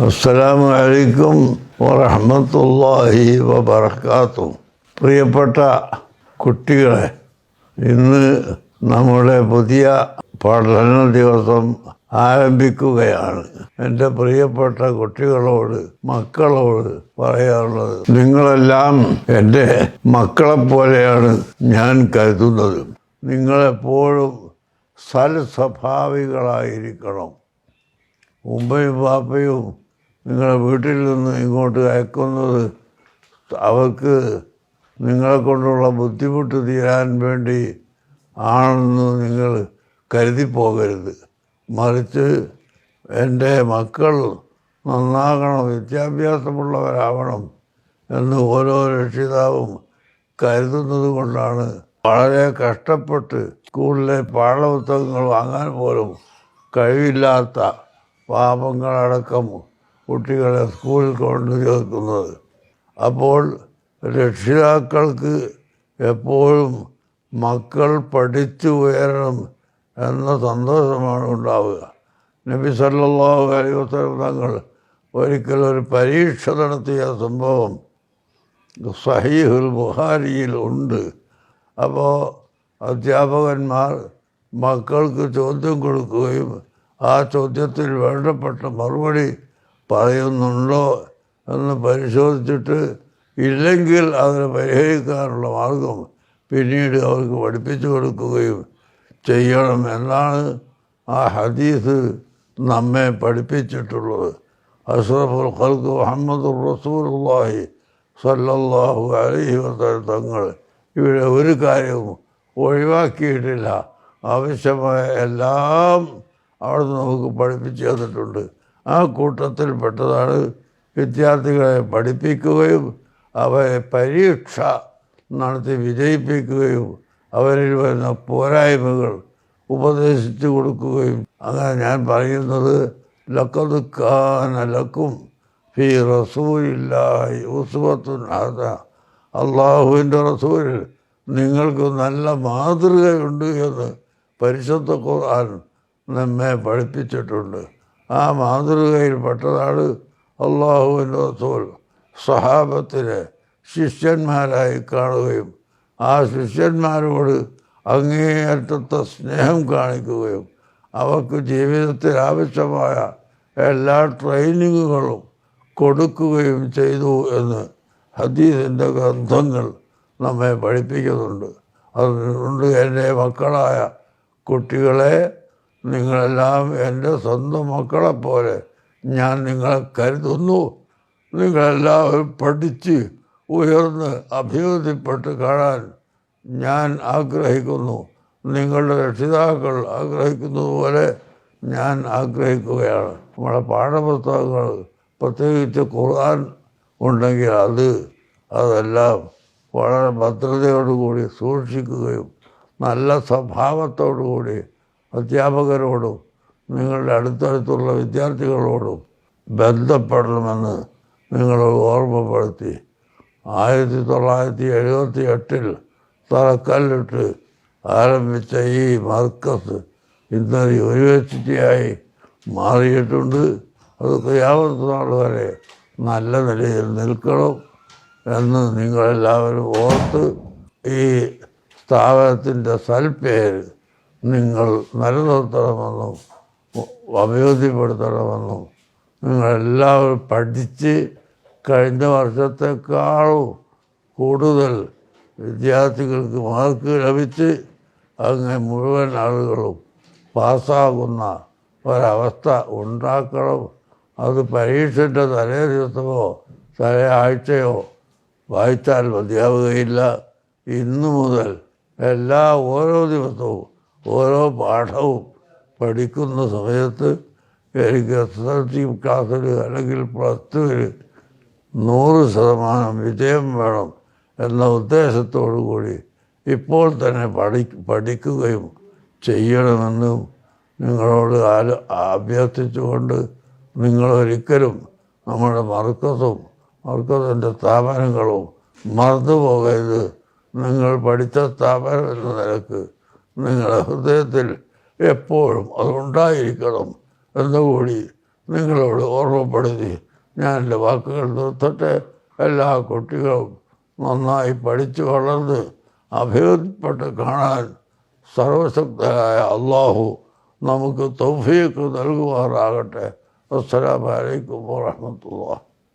അസ്സലാമു അലൈക്കും വറഹ്മത്തുള്ളാഹി വബറകാതുഹു. പ്രിയപ്പെട്ട കുട്ടികളെ, ഇന്ന് നമ്മുടെ പുതിയ പഠന ദിവസം ആരംഭിക്കുകയാണ്. എൻ്റെ പ്രിയപ്പെട്ട കുട്ടികളോട്, മക്കളോട് പറയാനുള്ളത്, നിങ്ങളെല്ലാം എൻ്റെ മക്കളെപ്പോലെയാണ് ഞാൻ കരുതുന്നത്. നിങ്ങളെപ്പോഴും സൽസ്വഭാവികളായിരിക്കണം. ഉമ്മയും പാപ്പയും നിങ്ങളെ വീട്ടിൽ നിന്ന് ഇങ്ങോട്ട് അയക്കുന്നത് അവർക്ക് നിങ്ങളെ കൊണ്ടുള്ള ബുദ്ധിമുട്ട് തീരാൻ വേണ്ടി ആണെന്ന് നിങ്ങൾ കരുതിപ്പോകരുത്. മറിച്ച് എൻ്റെ മക്കൾ നന്നാകണം, വിദ്യാഭ്യാസമുള്ളവരാവണം എന്ന് ഓരോ രക്ഷിതാവും കരുതുന്നത് കൊണ്ടാണ് വളരെ കഷ്ടപ്പെട്ട് സ്കൂളിലെ പാഠപുസ്തകങ്ങൾ വാങ്ങാൻ പോലും കഴിവില്ലാത്ത പാപങ്ങളടക്കം കുട്ടികളെ സ്കൂളിൽ കൊണ്ടു ചേർക്കുന്നത്. അപ്പോൾ രക്ഷിതാക്കൾക്ക് എപ്പോഴും മക്കൾ പഠിച്ചു ഉയരണം എന്ന സന്തോഷമാണ് ഉണ്ടാവുക. നബി സല്ലല്ലാഹു അലൈഹി വസല്ലം തങ്ങൾ ഒരിക്കൽ ഒരു പരീക്ഷ നടത്തിയ സംഭവം സഹീഹുൽ ബുഖാരിയിൽ ഉണ്ട്. അപ്പോൾ അധ്യാപകന്മാർ മക്കൾക്ക് ചോദ്യം കൊടുക്കുകയും ആ ചോദ്യത്തിൽ വേണ്ടപ്പെട്ട മറുപടി പറയുന്നുണ്ടോ എന്ന് പരിശോധിച്ചിട്ട് ഇല്ലെങ്കിൽ അതിനെ പരിഹരിക്കാനുള്ള മാർഗം പിന്നീട് അവർക്ക് പഠിപ്പിച്ചു കൊടുക്കുകയും ചെയ്യണം എന്നാണ് ആ ഹദീസ് നമ്മെ പഠിപ്പിച്ചിട്ടുള്ളത്. അഷ്റഫുൽ ഖൽഖ് മുഹമ്മദുർ റസൂലുള്ളാഹി സ്വല്ലല്ലാഹു അലൈഹി വസല്ലം തങ്ങൾ ഇവിടെ ഒരു കാര്യവും ഒഴിവാക്കിയിട്ടില്ല. ആവശ്യമായ എല്ലാം അവിടെ നമുക്ക് പഠിപ്പിച്ചു തന്നിട്ടുണ്ട്. ആ കൂട്ടത്തിൽപ്പെട്ടതാണ് വിദ്യാർത്ഥികളെ പഠിപ്പിക്കുകയും അവരെ പരീക്ഷ നടത്തി വിജയിപ്പിക്കുകയും അവരിൽ വരുന്ന പോരായ്മകൾ ഉപദേശിച്ചു കൊടുക്കുകയും. അങ്ങനെ ഞാൻ പറയുന്നത്, ലഖദ് കാന ലക്കും ഫീ റസൂലില്ലാഹി ഉസ്വത്തുൻ ഹസന, അള്ളാഹുവിൻ്റെ റസൂലിൽ നിങ്ങൾക്ക് നല്ല മാതൃകയുണ്ട് എന്ന് പരിശുദ്ധ ഖുർആൻ നമ്മെ പഠിപ്പിച്ചിട്ടുണ്ട്. ആ മാതൃകയിൽപ്പെട്ടതാണ് അള്ളാഹുവിൻ്റെ റസൂൽ സ്വഹാബത്തിലെ ശിഷ്യന്മാരായി കാണുകയും ആ ശിഷ്യന്മാരോട് അങ്ങേയറ്റത്തെ സ്നേഹം കാണിക്കുകയും അവർക്ക് ജീവിതത്തിൽ ആവശ്യമായ എല്ലാ ട്രെയിനിങ്ങുകളും കൊടുക്കുകയും ചെയ്തു എന്ന് ഹദീസിൻ്റെ ഗ്രന്ഥങ്ങൾ നമ്മെ പഠിപ്പിക്കുന്നുണ്ട്. അതുകൊണ്ട് എൻ്റെ മക്കളായ കുട്ടികളെ, നിങ്ങളെല്ലാം എൻ്റെ സ്വന്തം മക്കളെപ്പോലെ ഞാൻ നിങ്ങളെ കരുതുന്നു. നിങ്ങളെല്ലാവരും പഠിച്ച് ഉയർന്ന് അഭിവൃദ്ധിപ്പെട്ട് കാണാൻ ഞാൻ ആഗ്രഹിക്കുന്നു. നിങ്ങളുടെ രക്ഷിതാക്കൾ ആഗ്രഹിക്കുന്നത് പോലെ ഞാൻ ആഗ്രഹിക്കുകയാണ്. നമ്മുടെ പാഠപുസ്തകങ്ങൾ, പ്രത്യേകിച്ച് ഖുർആൻ ഉണ്ടെങ്കിൽ അതെല്ലാം വളരെ ഭദ്രതയോടുകൂടി സൂക്ഷിക്കുകയും നല്ല സ്വഭാവത്തോടുകൂടി അധ്യാപകരോടും നിങ്ങളുടെ അടുത്തടുത്തുള്ള വിദ്യാർത്ഥികളോടും ബന്ധപ്പെടണമെന്ന് നിങ്ങളോട് ഓർമ്മപ്പെടുത്തി 1978 തറക്കല്ലിട്ട് ആരംഭിച്ച ഈ മർക്കസ് ഇന്നൊരു യൂണിവേഴ്സിറ്റിയായി മാറിയിട്ടുണ്ട്. അത് ഖിയാമത്ത് നാൾ വരെ നല്ല നിലയിൽ നിൽക്കണം എന്ന് നിങ്ങളെല്ലാവരും ഓർത്ത് ഈ സ്ഥാപനത്തിൻ്റെ സൽപ്പേര് നിങ്ങൾ നിലനിർത്തണമെന്നും അഭിവൃദ്ധിപ്പെടുത്തണമെന്നും നിങ്ങളെല്ലാവരും പഠിച്ച് കഴിഞ്ഞ വർഷത്തെക്കാളും കൂടുതൽ വിദ്യാർത്ഥികൾക്ക് മാർക്ക് ലഭിച്ച് അങ്ങനെ മുഴുവൻ ആളുകളും പാസ്സാകുന്ന ഒരവസ്ഥ ഉണ്ടാക്കണം. അത് പരീക്ഷയുടെ തലേ ദിവസമോ തലേ ആഴ്ചയോ വായിച്ചാൽ മതിയാവുകയില്ല. ഇന്നു മുതൽ ഓരോ ദിവസവും ഓരോ പാഠവും പഠിക്കുന്ന സമയത്ത് എനിക്ക് SSLC ക്ലാസ്സിൽ അല്ലെങ്കിൽ +2 100% വിജയം വേണം എന്ന ഉദ്ദേശത്തോടു കൂടി ഇപ്പോൾ തന്നെ പഠിക്കുകയും ചെയ്യണമെന്നും നിങ്ങളോട് അഭ്യർത്ഥിച്ചുകൊണ്ട്, നിങ്ങളൊരിക്കലും നമ്മുടെ മർക്കസിൻ്റെ സ്ഥാപനങ്ങളും മറന്നു പോകരുത്. നിങ്ങൾ പഠിച്ച സ്ഥാപനം എന്ന നിലക്ക് നിങ്ങളുടെ ഹൃദയത്തിൽ എപ്പോഴും അതുണ്ടായിരിക്കണം എന്നുകൂടി നിങ്ങളോട് ഓർമ്മപ്പെടുത്തി ഞാൻ എൻ്റെ വാക്കുകൾ നിർത്തട്ടെ. എല്ലാ കുട്ടികളും നന്നായി പഠിച്ചു വളർന്ന് അഭിവൃദ്ധിപ്പെട്ട് കാണാൻ സർവശക്തനായ അള്ളാഹു നമുക്ക് തൗഫീഖ് നൽകുമാറാകട്ടെ. അസ്സലാമു അലൈക്കും വറഹ്മത്തുള്ളാഹി.